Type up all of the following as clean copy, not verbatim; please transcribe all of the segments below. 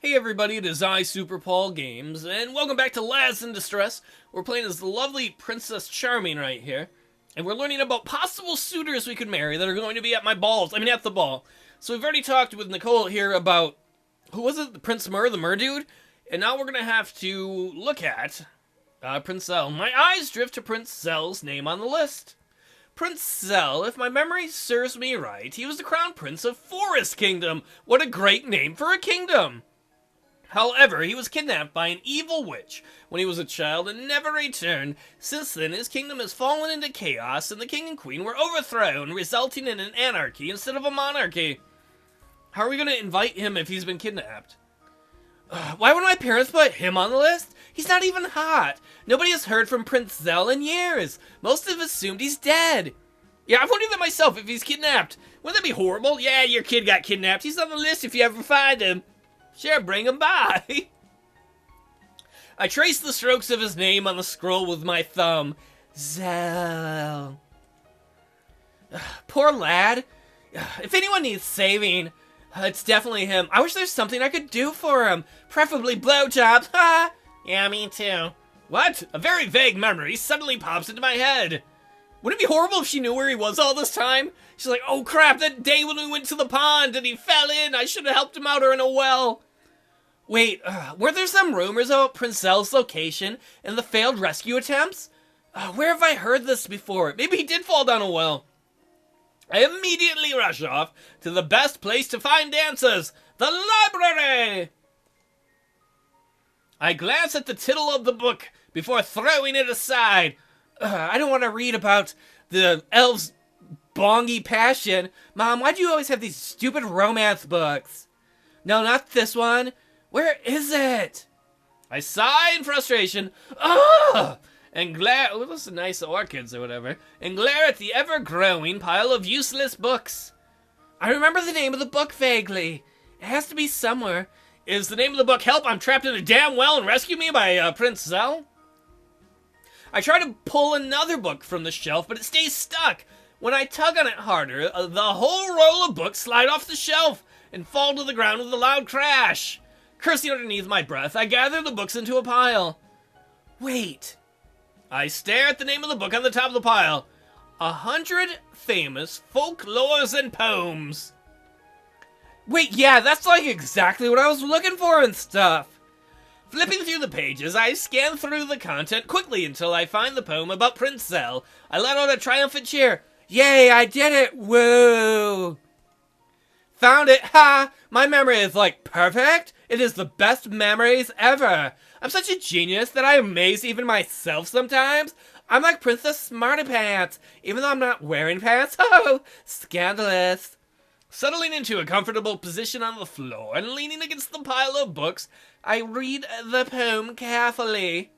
Hey everybody, it is I, Super Paul Games, and welcome back to Lads in Distress. We're playing as the lovely Princess Charming right here, and we're learning about possible suitors we could marry that are going to be at the ball. So we've already talked with Nicole here about, who was it, the Prince Mur, the Mur dude? And now we're going to have to look at Princelle. My eyes drift to Princelle's name on the list. Princelle, if my memory serves me right, he was the crown prince of Forest Kingdom. What a great name for a kingdom! However, he was kidnapped by an evil witch when he was a child and never returned. Since then, his kingdom has fallen into chaos and the king and queen were overthrown, resulting in an anarchy instead of a monarchy. How are we going to invite him if he's been kidnapped? Why would my parents put him on the list? He's not even hot. Nobody has heard from Princelle in years. Most have assumed he's dead. Yeah, I've wondered that myself if he's kidnapped. Wouldn't that be horrible? Yeah, your kid got kidnapped. He's on the list if you ever find him. Sure, bring him by. I traced the strokes of his name on the scroll with my thumb. Zell. Poor lad. If anyone needs saving, it's definitely him. I wish there's something I could do for him. Preferably blowjobs. Ha! Yeah, me too. What? A very vague memory suddenly pops into my head. Wouldn't it be horrible if she knew where he was all this time? She's like, oh crap, that day when we went to the pond and he fell in, I should have helped him out or in a well. Wait, were there some rumors about Princelle's location and the failed rescue attempts? Where have I heard this before? Maybe he did fall down a well. I immediately rush off to the best place to find answers, the library! I glance at the title of the book before throwing it aside. I don't want to read about the elves' bongy passion. Mom, why do you always have these stupid romance books? No, not this one. Where is it? I sigh in frustration. And glare. Oh, those are nice orchids or whatever. And glare at the ever-growing pile of useless books. I remember the name of the book vaguely. It has to be somewhere. Is the name of the book Help, I'm Trapped in a Damn Well and Rescue Me by Princelle? I try to pull another book from the shelf, but it stays stuck. When I tug on it harder, the whole roll of books slide off the shelf and fall to the ground with a loud crash. Cursing underneath my breath, I gather the books into a pile. Wait. I stare at the name of the book on the top of the pile. 100 Famous Folklores and Poems. Wait, yeah, that's like exactly what I was looking for and stuff. Flipping through the pages, I scan through the content quickly until I find the poem about Princelle. I let out a triumphant cheer. Yay, I did it! Woo! Found it! Ha! My memory is like perfect. It is the best memories ever. I'm such a genius that I amaze even myself sometimes. I'm like Princess Smarty Pants, even though I'm not wearing pants. Oh, scandalous. Settling into a comfortable position on the floor and leaning against the pile of books, I read the poem carefully.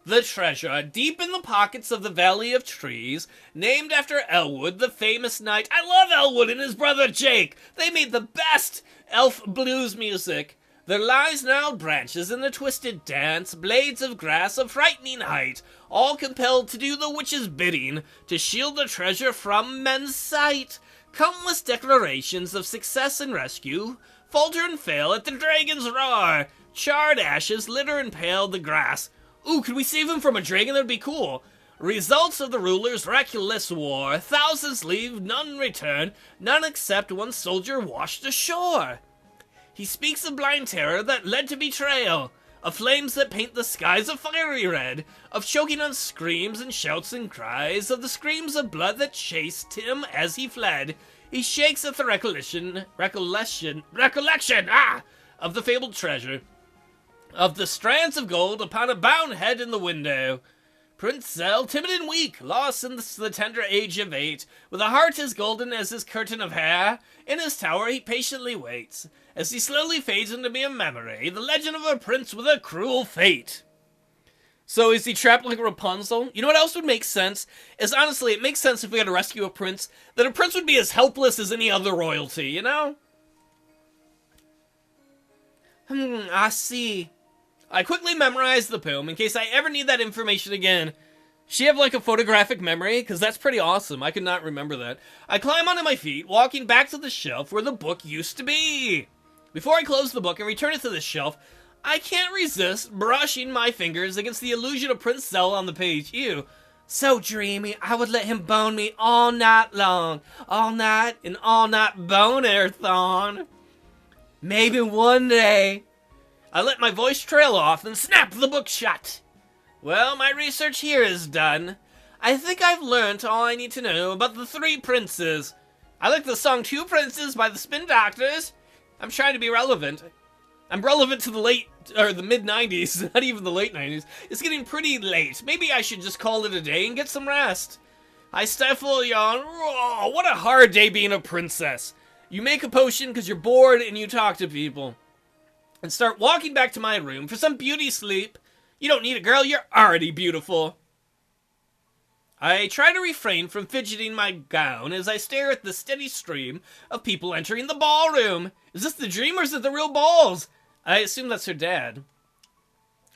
The treasure, deep in the pockets of the Valley of Trees, named after Elwood, the famous knight. I love Elwood and his brother Jake. They made the best elf blues music. There lies gnarled branches in the twisted dance, blades of grass of frightening height, all compelled to do the witch's bidding, to shield the treasure from men's sight. Countless declarations of success and rescue falter and fail at the dragon's roar. Charred ashes litter and pale the grass. Ooh, could we save him from a dragon? That'd be cool. Results of the ruler's reckless war. Thousands leave, none return. None except one soldier washed ashore. He speaks of blind terror that led to betrayal. Of flames that paint the skies a fiery red. Of choking on screams and shouts and cries. Of the screams of blood that chased him as he fled. He shakes at the recollection, of the fabled treasure. Of the strands of gold upon a bound head in the window. Princelle, timid and weak, lost in the tender age of 8, with a heart as golden as his curtain of hair, in his tower he patiently waits, as he slowly fades into mere memory, the legend of a prince with a cruel fate. So is he trapped like Rapunzel? You know what else would make sense? Is honestly, it makes sense if we had to rescue a prince, that a prince would be as helpless as any other royalty, you know? I see. I quickly memorized the poem in case I ever need that information again. She have like a photographic memory? Because that's pretty awesome. I could not remember that. I climb onto my feet, walking back to the shelf where the book used to be. Before I close the book and return it to the shelf, I can't resist brushing my fingers against the illusion of Princell on the page. Ew. So dreamy, I would let him bone me all night long. All night and all night boner-thon. Maybe one day. I let my voice trail off and snap the book shut. Well, my research here is done. I think I've learnt all I need to know about the three princes. I like the song Two Princes by the Spin Doctors. I'm trying to be relevant. I'm relevant to the mid-90s, not even the late 90s. It's getting pretty late. Maybe I should just call it a day and get some rest. I stifle a yawn. Oh, what a hard day being a princess. You make a potion because you're bored and you talk to people. And start walking back to my room for some beauty sleep. You don't need a girl, you're already beautiful. I try to refrain from fidgeting my gown as I stare at the steady stream of people entering the ballroom. Is this the dream or is it the real balls? I assume that's her dad.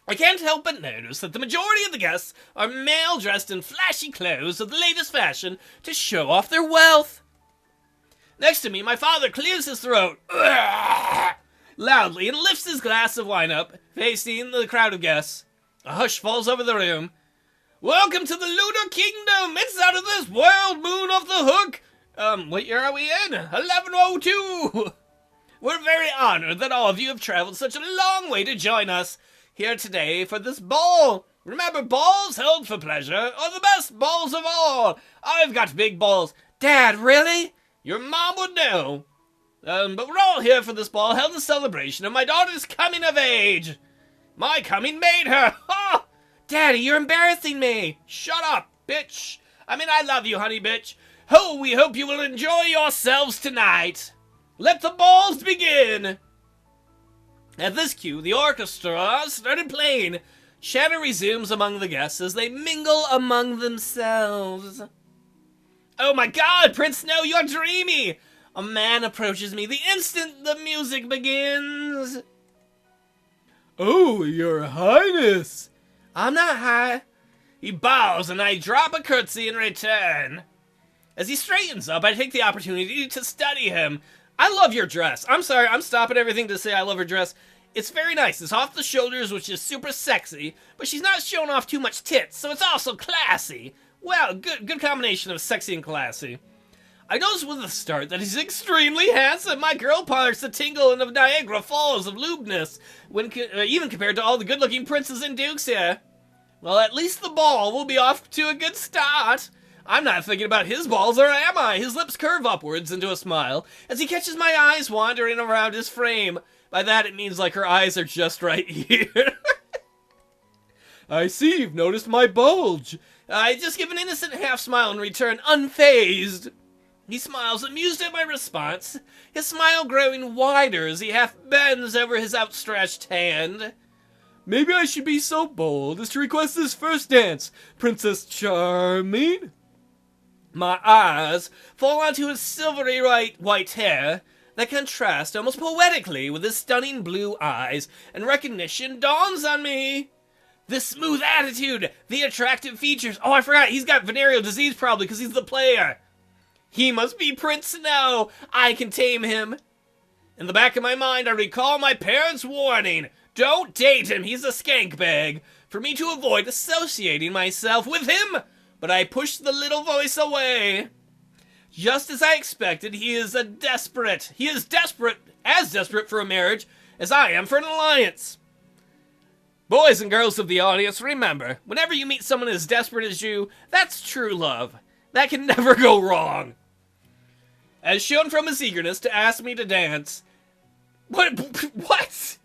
I can't help but notice that the majority of the guests are male dressed in flashy clothes of the latest fashion to show off their wealth. Next to me, my father clears his throat loudly and lifts his glass of wine up, facing the crowd of guests. A hush falls over the room. Welcome to the Lunar Kingdom! It's out of this world, moon off the hook! What year are we in? 1102! We're very honored that all of you have traveled such a long way to join us here today for this ball. Remember, balls held for pleasure are the best balls of all. I've got big balls. Dad, really? Your mom would know. But we're all here for this ball held in celebration of my daughter's coming of age. My coming made her. Ha! Daddy, you're embarrassing me. Shut up, bitch. I mean, I love you, honey bitch. Oh, we hope you will enjoy yourselves tonight. Let the balls begin. At this cue, the orchestra started playing. Chatter resumes among the guests as they mingle among themselves. Oh my god, Prince Snow, you're dreamy. A man approaches me the instant the music begins. Oh, your highness. I'm not high. He bows and I drop a curtsy in return. As he straightens up, I take the opportunity to study him. I love your dress. I'm sorry, I'm stopping everything to say I love her dress. It's very nice. It's off the shoulders, which is super sexy, but she's not showing off too much tits, so it's also classy. Well, good combination of sexy and classy. I notice with a start that he's extremely handsome. My girl parts the tingle of Niagara Falls of lewdness, even compared to all the good-looking princes and dukes here. Well, at least the ball will be off to a good start. I'm not thinking about his balls, or am I? His lips curve upwards into a smile as he catches my eyes wandering around his frame. By that, it means like her eyes are just right here. I see you've noticed my bulge. I just give an innocent half-smile in return, unfazed. He smiles, amused at my response, his smile growing wider as he half bends over his outstretched hand. Maybe I should be so bold as to request this first dance, Princess Charming. My eyes fall onto his silvery white hair that contrast almost poetically with his stunning blue eyes, and recognition dawns on me. This smooth attitude, the attractive features. Oh, I forgot, he's got venereal disease probably because he's the player. He must be Prince Snow. I can tame him. In the back of my mind, I recall my parents' warning. Don't date him, he's a skankbag. For me to avoid associating myself with him. But I push the little voice away. Just as I expected, he is desperate. He is as desperate for a marriage as I am for an alliance. Boys and girls of the audience, remember, whenever you meet someone as desperate as you, that's true love. That can never go wrong. As shown from his eagerness to ask me to dance. What?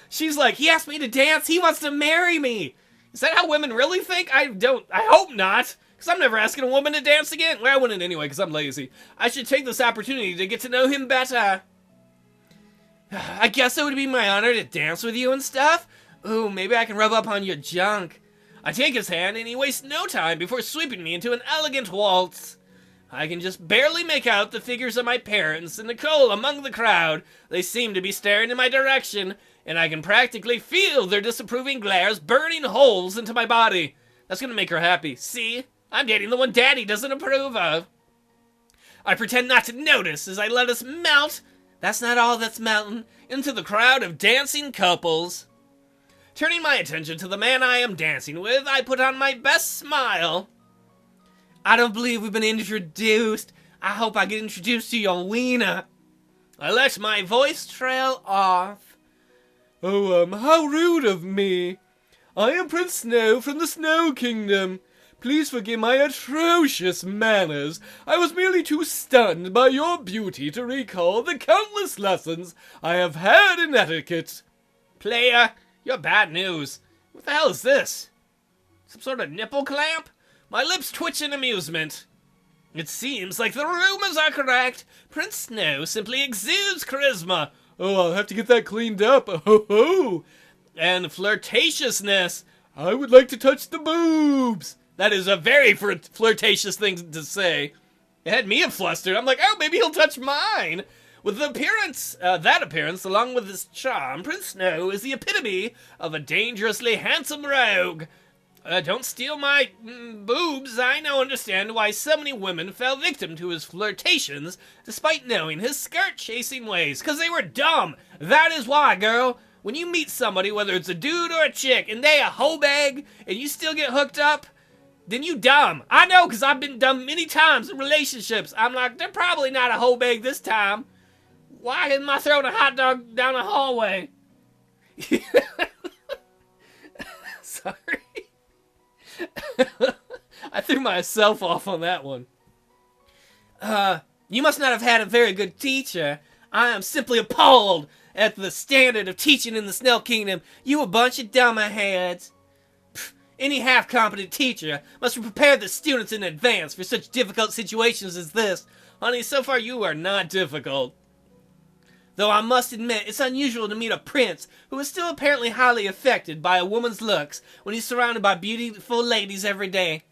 She's like, he asked me to dance, he wants to marry me. Is that how women really think? I hope not. Because I'm never asking a woman to dance again. Well, I wouldn't anyway, because I'm lazy. I should take this opportunity to get to know him better. I guess it would be my honor to dance with you and stuff. Ooh, maybe I can rub up on your junk. I take his hand, and he wastes no time before sweeping me into an elegant waltz. I can just barely make out the figures of my parents and Nicole among the crowd. They seem to be staring in my direction, and I can practically feel their disapproving glares burning holes into my body. That's gonna make her happy. See? I'm dating the one Daddy doesn't approve of. I pretend not to notice as I let us melt That's not all that's melting into the crowd of dancing couples. Turning my attention to the man I am dancing with, I put on my best smile. I don't believe we've been introduced. I hope I get introduced to your wiener. I let my voice trail off. Oh, how rude of me. I am Prince Snow from the Snow Kingdom. Please forgive my atrocious manners. I was merely too stunned by your beauty to recall the countless lessons I have had in etiquette. Player, you're bad news. What the hell is this? Some sort of nipple clamp? My lips twitch in amusement. It seems like the rumors are correct. Prince Snow simply exudes charisma. Oh, I'll have to get that cleaned up. Oh, ho. And flirtatiousness. I would like to touch the boobs. That is a very flirtatious thing to say. It had me flustered. I'm like, oh, maybe he'll touch mine. With the appearance, along with his charm, Prince Snow is the epitome of a dangerously handsome rogue. Don't steal my boobs. I now understand why so many women fell victim to his flirtations, despite knowing his skirt-chasing ways. Because they were dumb. That is why, girl. When you meet somebody, whether it's a dude or a chick, and they a hoe bag, and you still get hooked up, then you dumb. I know, because I've been dumb many times in relationships. I'm like, they're probably not a hoe bag this time. Why am I throwing a hot dog down the hallway? Sorry. I threw myself off on that one. You must not have had a very good teacher. I am simply appalled at the standard of teaching in the Snow Kingdom. You a bunch of dumberheads. Any half-competent teacher must have prepared the students in advance for such difficult situations as this. Honey, so far you are not difficult. Though I must admit, it's unusual to meet a prince who is still apparently highly affected by a woman's looks when he's surrounded by beautiful ladies every day.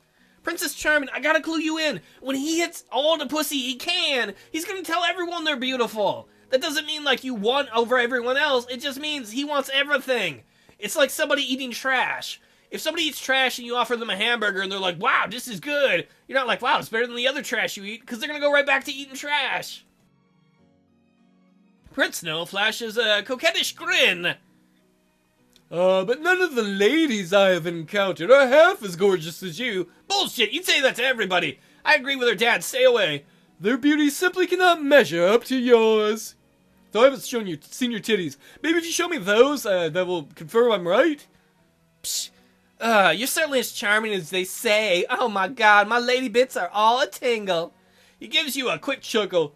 Princess Charming, I gotta clue you in. When he hits all the pussy he can, he's gonna tell everyone they're beautiful. That doesn't mean like you won over everyone else. It just means he wants everything. It's like somebody eating trash. If somebody eats trash and you offer them a hamburger and they're like, wow, this is good, you're not like, wow, it's better than the other trash you eat, because they're going to go right back to eating trash. Prince Snow flashes a coquettish grin. But none of the ladies I have encountered are half as gorgeous as you. Bullshit, you'd say that to everybody. I agree with her dad, stay away. Their beauty simply cannot measure up to yours. So I haven't seen your titties. Maybe if you show me those, that will confirm I'm right. Psh. You're certainly as charming as they say. Oh my god, my lady bits are all a tingle. He gives you a quick chuckle.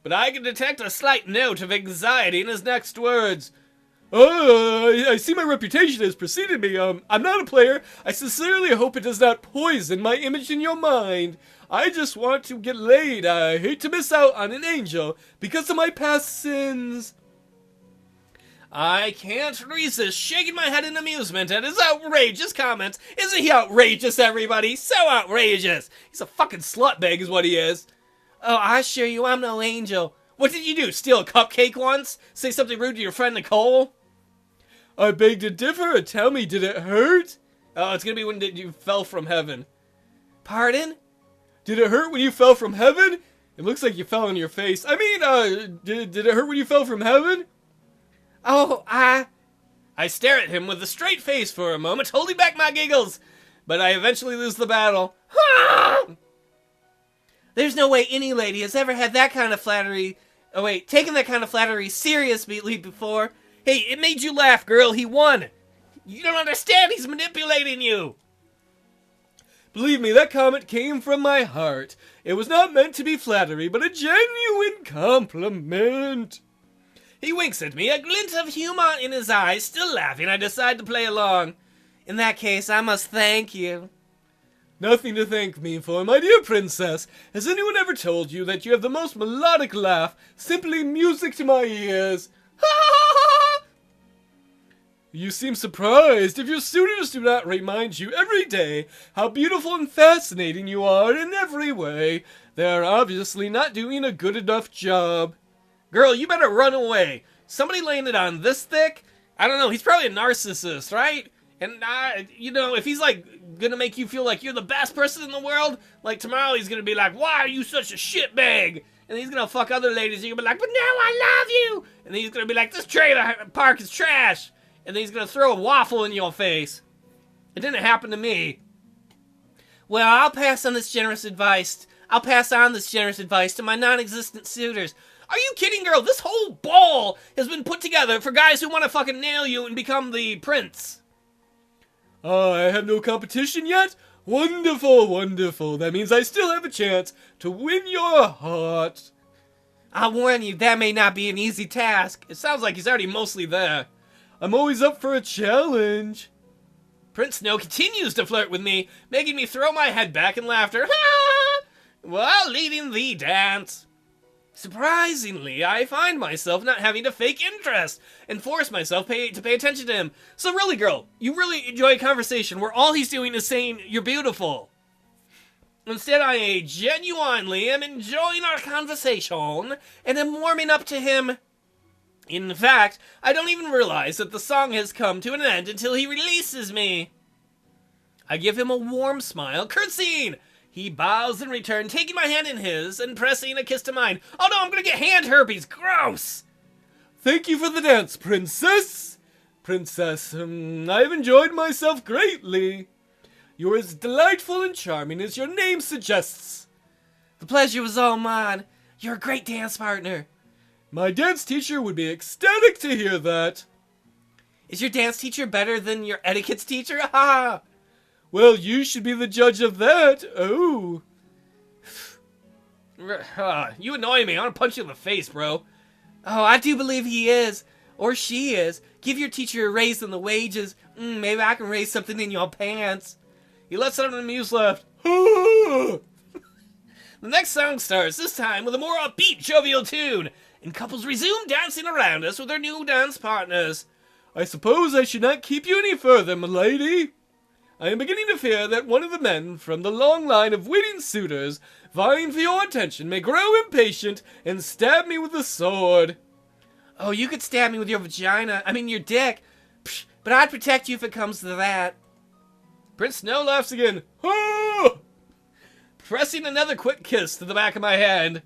But I can detect a slight note of anxiety in his next words. I see my reputation has preceded me. I'm not a player. I sincerely hope it does not poison my image in your mind. I just want to get laid. I hate to miss out on an angel because of my past sins. I can't resist shaking my head in amusement at his outrageous comments. Isn't he outrageous, everybody? So outrageous! He's a fucking slutbag is what he is. Oh, I assure you I'm no angel. What did you do, steal a cupcake once? Say something rude to your friend Nicole? I beg to differ. Tell me, did it hurt? Oh, it's gonna be when you fell from heaven. Pardon? Did it hurt when you fell from heaven? It looks like you fell on your face. I mean, did it hurt when you fell from heaven? Oh, I stare at him with a straight face for a moment, holding back my giggles, but I eventually lose the battle. There's no way any lady has ever had that kind of flattery. Oh wait, taken that kind of flattery seriously before. Hey, it made you laugh, girl. He won. You don't understand. He's manipulating you. Believe me, that comment came from my heart. It was not meant to be flattery, but a genuine compliment. He winks at me, a glint of humor in his eyes. Still laughing, I decide to play along. In that case, I must thank you. Nothing to thank me for, my dear princess. Has anyone ever told you that you have the most melodic laugh? Simply music to my ears. You seem surprised. If your suitors do not remind you every day how beautiful and fascinating you are in every way, they are obviously not doing a good enough job. Girl, you better run away. Somebody landed on this thick? I don't know, he's probably a narcissist, right? And, if he's, gonna make you feel like you're the best person in the world, tomorrow he's gonna be like, why are you such a shitbag? and he's gonna fuck other ladies. You're gonna be like, but now I love you. And then he's gonna be like, this trailer park is trash. And then he's gonna throw a waffle in your face. It didn't happen to me. Well, I'll pass on this generous advice. I'll pass on this generous advice to my non-existent suitors. Are you kidding, girl? This whole ball has been put together for guys who want to fucking nail you and become the prince. I have no competition yet? Wonderful, wonderful. That means I still have a chance to win your heart. I'll warn you, that may not be an easy task. It sounds like he's already mostly there. I'm always up for a challenge. Prince Snow continues to flirt with me, making me throw my head back in laughter while leading the dance. Surprisingly, I find myself not having to fake interest and force myself to pay attention to him. So really, girl, you really enjoy a conversation where all he's doing is saying you're beautiful. Instead, I genuinely am enjoying our conversation and am warming up to him. In fact, I don't even realize that the song has come to an end until he releases me. I give him a warm smile, curtsying. He bows in return, taking my hand in his and pressing a kiss to mine. Oh no, I'm gonna get hand herpes. Gross! Thank you for the dance, princess. Princess, I've enjoyed myself greatly. You're as delightful and charming as your name suggests. The pleasure was all mine. You're a great dance partner. My dance teacher would be ecstatic to hear that. Is your dance teacher better than your etiquette teacher? Ha! Well, you should be the judge of that. Oh. You annoy me. I want to punch you in the face, bro. Oh, I do believe he is. Or she is. Give your teacher a raise in the wages. Maybe I can raise something in your pants. He lets out an amused laugh. The next song starts, this time with a more upbeat, jovial tune, and couples resume dancing around us with their new dance partners. I suppose I should not keep you any further, m'lady. I am beginning to fear that one of the men from the long line of waiting suitors vying for your attention may grow impatient and stab me with a sword. Oh, you could stab me with your your dick. Psh, but I'd protect you if it comes to that. Prince Snow laughs again. Pressing another quick kiss to the back of my hand.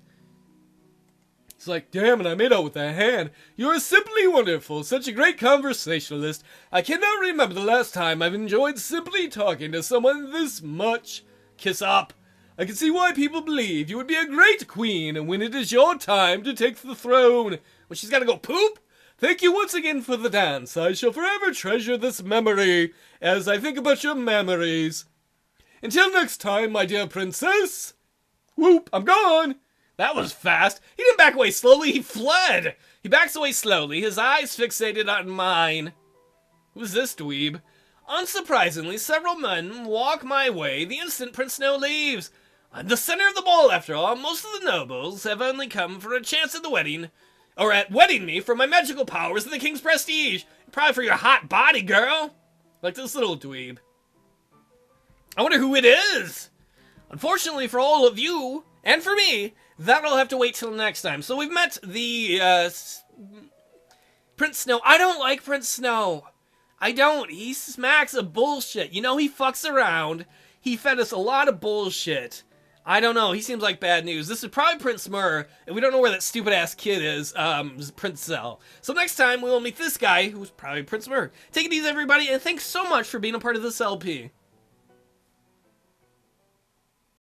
It's like, damn it, I made out with that hand. You are simply wonderful, such a great conversationalist. I cannot remember the last time I've enjoyed simply talking to someone this much. Kiss up. I can see why people believe you would be a great queen when it is your time to take the throne. When she's gotta go poop? Thank you once again for the dance. I shall forever treasure this memory as I think about your memories. Until next time, my dear princess. Whoop, I'm gone. That was fast. He didn't back away slowly, he fled. He backs away slowly, his eyes fixated on mine. Who's this dweeb? Unsurprisingly, several men walk my way the instant Prince Snow leaves. I'm the center of the ball, after all. Most of the nobles have only come for a chance at the wedding. Or at wedding me for my magical powers and the king's prestige. Probably for your hot body, girl. Like this little dweeb. I wonder who it is. Unfortunately for all of you, and for me, that'll have to wait till next time. So we've met the, Prince Snow. I don't like Prince Snow. I don't. He smacks of bullshit. You know, he fucks around. He fed us a lot of bullshit. I don't know. He seems like bad news. This is probably Prince Myrrh, and we don't know where that stupid-ass kid is, Prince Zell. So next time, we will meet this guy, who's probably Prince Myrrh. Take it easy, everybody, and thanks so much for being a part of this LP.